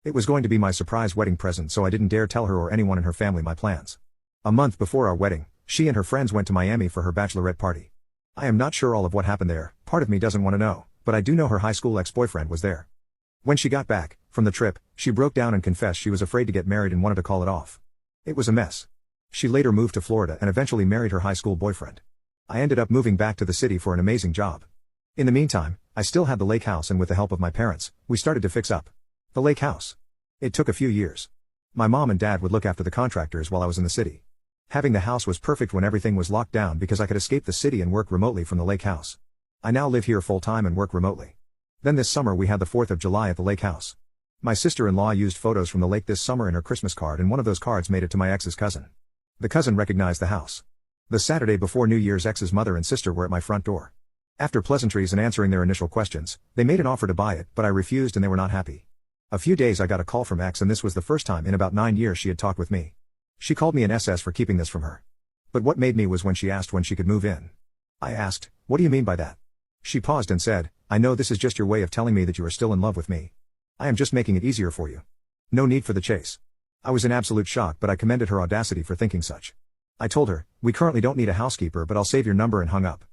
It was going to be my surprise wedding present, so I didn't dare tell her or anyone in her family my plans. A month before our wedding, she and her friends went to Miami for her bachelorette party. I am not sure all of what happened there, part of me doesn't want to know, but I do know her high school ex-boyfriend was there. When she got back from the trip, she broke down and confessed she was afraid to get married and wanted to call it off. It was a mess. She later moved to Florida and eventually married her high school boyfriend. I ended up moving back to the city for an amazing job. In the meantime, I still had the lake house, and with the help of my parents, we started to fix up the lake house. It took a few years. My mom and dad would look after the contractors while I was in the city. Having the house was perfect when everything was locked down because I could escape the city and work remotely from the lake house. I now live here full-time and work remotely. Then this summer we had the 4th of July at the lake house. My sister-in-law used photos from the lake this summer in her Christmas card, and one of those cards made it to my ex's cousin. The cousin recognized the house. The Saturday before New Year's, ex's mother and sister were at my front door. After pleasantries and answering their initial questions, they made an offer to buy it, but I refused and they were not happy. A few days I got a call from ex, and this was the first time in about 9 years she had talked with me. She called me an SS for keeping this from her. But what made me was when she asked when she could move in. I asked, "What do you mean by that?" She paused and said, "I know this is just your way of telling me that you are still in love with me. I am just making it easier for you. No need for the chase." I was in absolute shock, but I commended her audacity for thinking such. I told her, "We currently don't need a housekeeper, but I'll save your number," and hung up.